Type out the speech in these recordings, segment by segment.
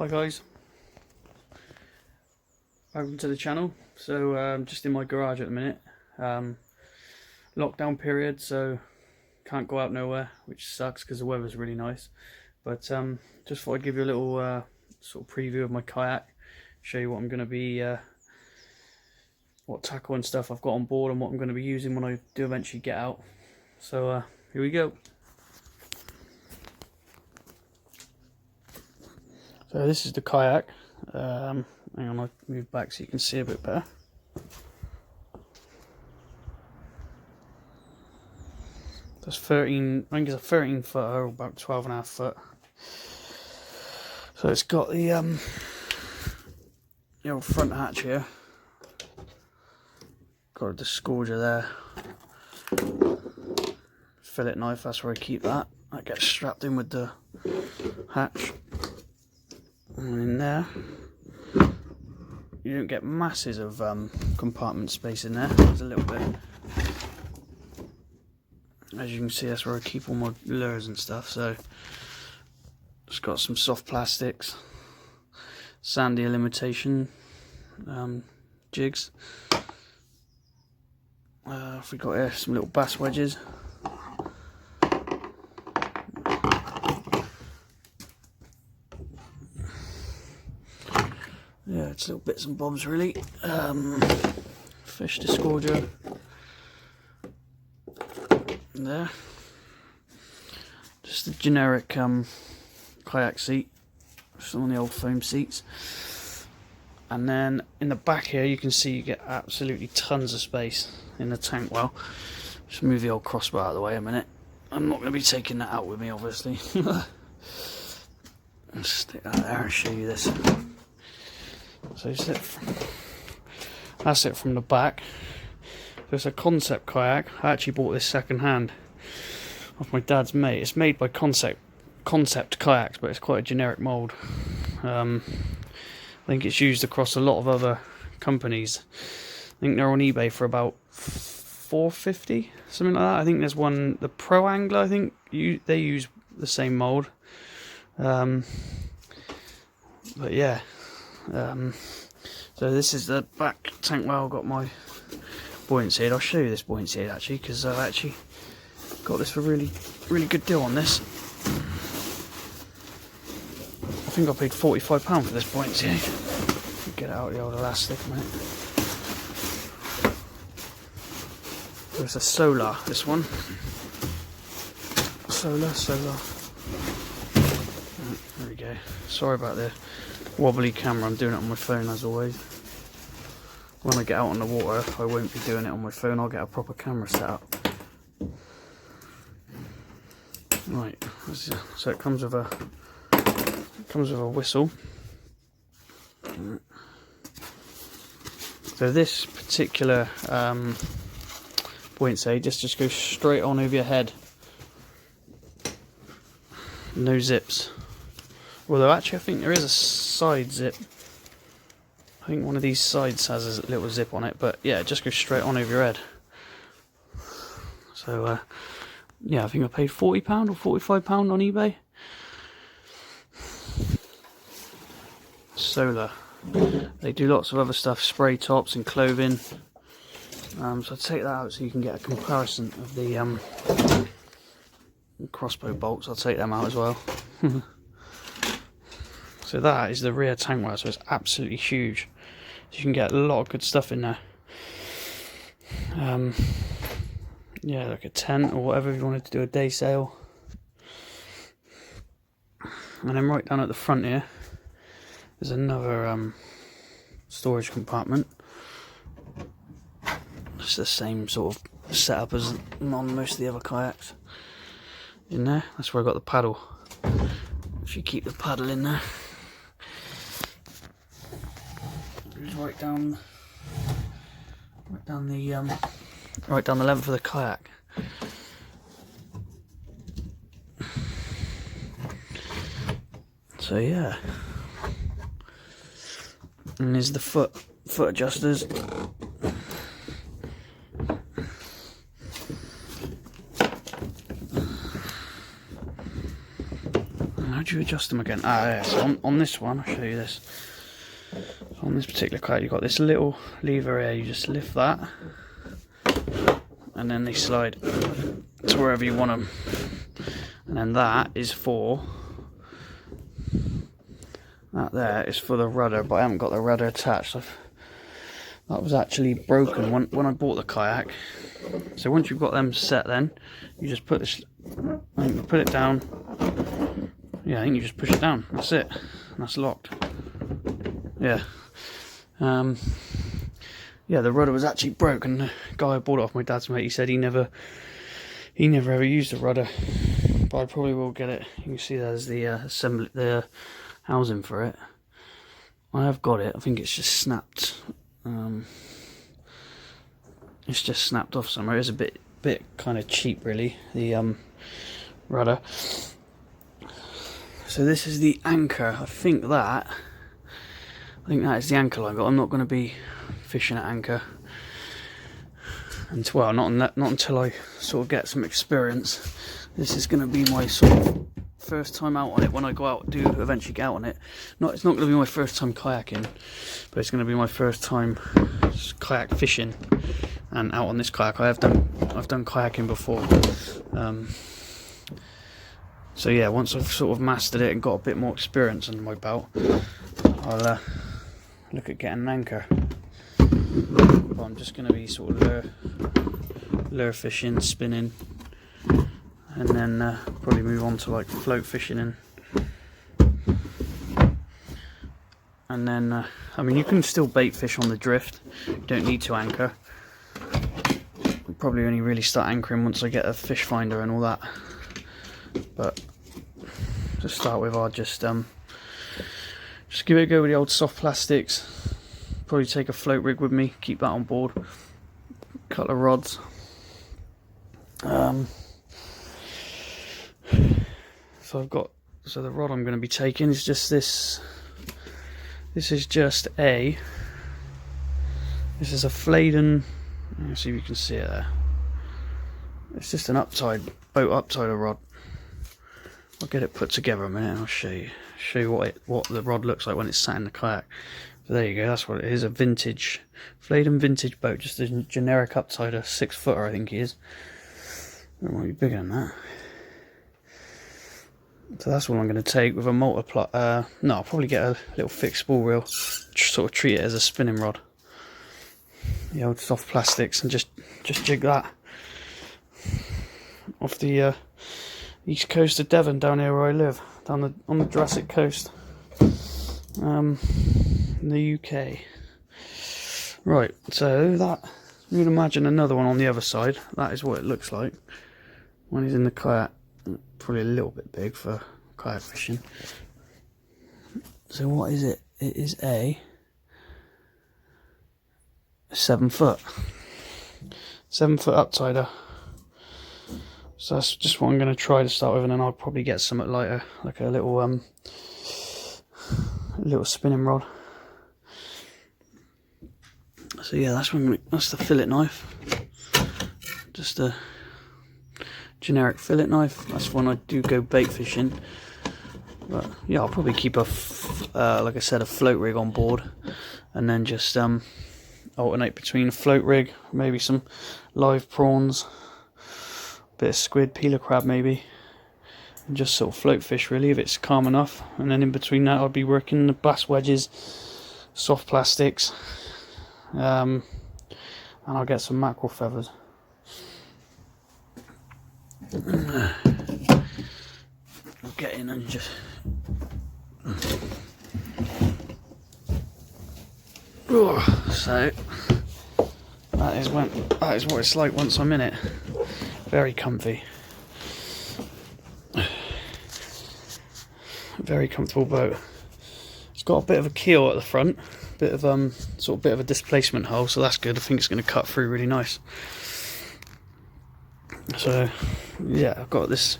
Hi guys, welcome to the channel. So I'm just in my garage at the minute, lockdown period, so can't go out nowhere, which sucks because the weather's really nice. But just thought I'd give you a little sort of preview of my kayak, show you what I'm going to be, what tackle and stuff I've got on board and what I'm going to be using when I do eventually get out. So here we go. So this is the kayak. Hang on, I'll move back so you can see a bit better. That's 13, I think it's a 13 footer, or about 12.5 foot. So it's got the old front hatch here. Got a disgorger there. Fillet knife, that's where I keep that. That gets strapped in with the hatch. And in there, you don't get masses of compartment space in there. There's a little bit. As you can see, that's where I keep all my lures and stuff. So it's got some soft plastics, sandy limitation jigs. We got here some little bass wedges. Yeah, it's little bits and bobs really. Fish disgorger there. Just a generic kayak seat, some of the old foam seats. And then in the back here you can see you get absolutely tons of space in the tank well. Just move the old crossbar out of the way a minute. I'm not going to be taking that out with me obviously. I'll stick that there and show you this. So that's it from the back. So it's a concept kayak. I actually bought this second hand off my dad's mate. It's made by Concept Kayaks, but it's quite a generic mould. I think it's used across a lot of other companies. I think they're on eBay for about $4.50, something like that. I think there's one, the Pro Angler, I think they use the same mould. But yeah. So this is the back tank well. I've got my buoyancy aid. I'll show you this buoyancy aid actually, because I've actually got this for a really good deal on this. I think I paid £45 for this buoyancy aid. Get it out of the old elastic a minute. So it's a solar, this one. Solar. There we go. Sorry about the wobbly camera, I'm doing it on my phone as always. When I get out on the water, I won't be doing it on my phone, I'll get a proper camera set up. Right, so it comes with a whistle. So this particular buoyancy aid just goes straight on over your head. No zips. Although actually I think there is a side zip. I think one of these sides has a little zip on it, but yeah, it just goes straight on over your head. So yeah, I think I paid £40 or £45 on eBay. Solar. They do lots of other stuff, spray tops and clothing. So I'll take that out so you can get a comparison of the crossbow bolts. I'll take them out as well. So that is the rear tank well, so it's absolutely huge. So you can get a lot of good stuff in there. Yeah, like a tent or whatever if you wanted to do a day sail. And then right down at the front here, there's another storage compartment. It's the same sort of setup as on most of the other kayaks. In there, that's where I got the paddle. If you keep the paddle in there. Right down the length of the kayak. So yeah, and there's the foot adjusters. do you adjust them again? Ah, yeah, so on this one, I'll show you this. So on this particular kayak, you've got this little lever here, you just lift that, and then they slide to wherever you want them. And then that is for, that there is for the rudder, but I haven't got the rudder attached. That was actually broken when I bought the kayak. So once you've got them set, then you just put this, I think you put it down. Yeah, I think you just push it down. That's it. And that's locked. Yeah. Yeah, the rudder was actually broken. The guy who bought it off my dad's mate, he said he never ever used the rudder, but I probably will get it. You can see there's the assembly, the housing for it. I have got it. I think it's just snapped. It's just snapped off somewhere. It's a bit kind of cheap, really. The rudder. So this is the anchor. I think that is the anchor line. But I'm not going to be fishing at anchor until, well, not until I sort of get some experience. This is going to be my sort of first time out on it. When I go out, do eventually get out on it. It's not going to be my first time kayaking, but it's going to be my first time kayak fishing and out on this kayak. I've done kayaking before. So yeah, once I've sort of mastered it and got a bit more experience under my belt, I'll look at getting an anchor. But I'm just going to be sort of lure fishing, spinning, and then probably move on to like float fishing and then I mean, you can still bait fish on the drift. You don't need to anchor. I'll probably only really start anchoring once I get a fish finder and all that. But to start with, I'll just give it a go with the old soft plastics. Probably take a float rig with me, keep that on board. A couple of rods. So the rod I'm going to be taking is just this. This is just this is a Fladen. Let's see if you can see it there. It's just an boat upsider rod. I'll get it put together a minute and I'll show you what the rod looks like when it's sat in the kayak. So there you go, that's what it is, a vintage Fladen vintage boat, just a generic upsider, 6-footer I think he is. It might be bigger than that. So that's what I'm going to take with a multiply. No, I'll probably get a little fixed spool reel, sort of treat it as a spinning rod. The old soft plastics, and just jig that off the east coast of Devon, down here where I live, on the Jurassic coast, in the UK. Right, so that, you can imagine another one on the other side. That is what it looks like when he's in the kayak. Probably a little bit big for kayak fishing. So what is it? It is a 7-foot upsider. So that's just what I'm going to try to start with, and then I'll probably get something lighter, like a little spinning rod. So yeah, that's the fillet knife. Just a generic fillet knife. That's when I do go bait fishing. But yeah, I'll probably keep like I said, a float rig on board, and then just alternate between a float rig, maybe some live prawns, a bit of squid, peeler crab maybe, and just sort of float fish really if it's calm enough. And then in between that, I'll be working the bass wedges, soft plastics, and I'll get some mackerel feathers. I'll get in and just so that is what it's like once I'm in it. Very comfy, very comfortable boat. It's got a bit of a keel at the front, bit of a displacement hole, so that's good. I think it's going to cut through really nice. So yeah, I've got this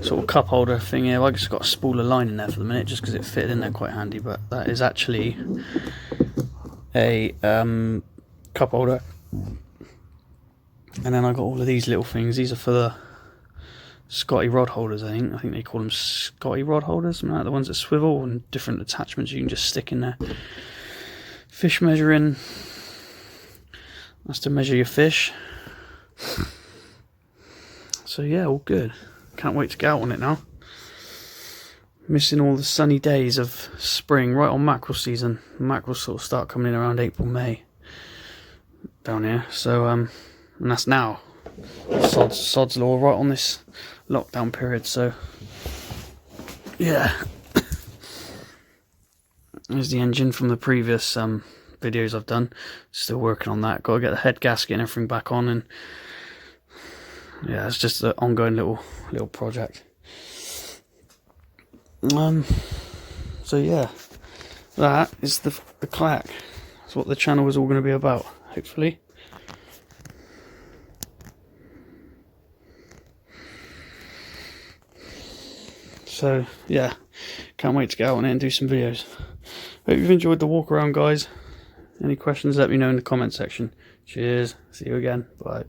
sort of cup holder thing here. I've just got a spool of line in there for the minute, just because it fitted in there quite handy. But that is actually a cup holder. And then I've got all of these little things. These are for Scotty rod holders. I think they call them Scotty rod holders, something like the ones that swivel, and different attachments you can just stick in there. Fish measuring. That's to measure your fish. So yeah, all good. Can't wait to get out on it now. Missing all the sunny days of spring, right on mackerel season. Mackerel sort of start coming in around April, May down here. So and that's now. Sod's law, right on this lockdown period. So yeah. There's the engine from the previous videos I've done. Still working on that. Got to get the head gasket and everything back on, and yeah, it's just an ongoing little project. So yeah, that is the kayak. That's what the channel is all going to be about, hopefully. So yeah, can't wait to get out on it and do some videos. Hope you've enjoyed the walk around, guys. Any questions, let me know in the comment section. Cheers, see you again, bye.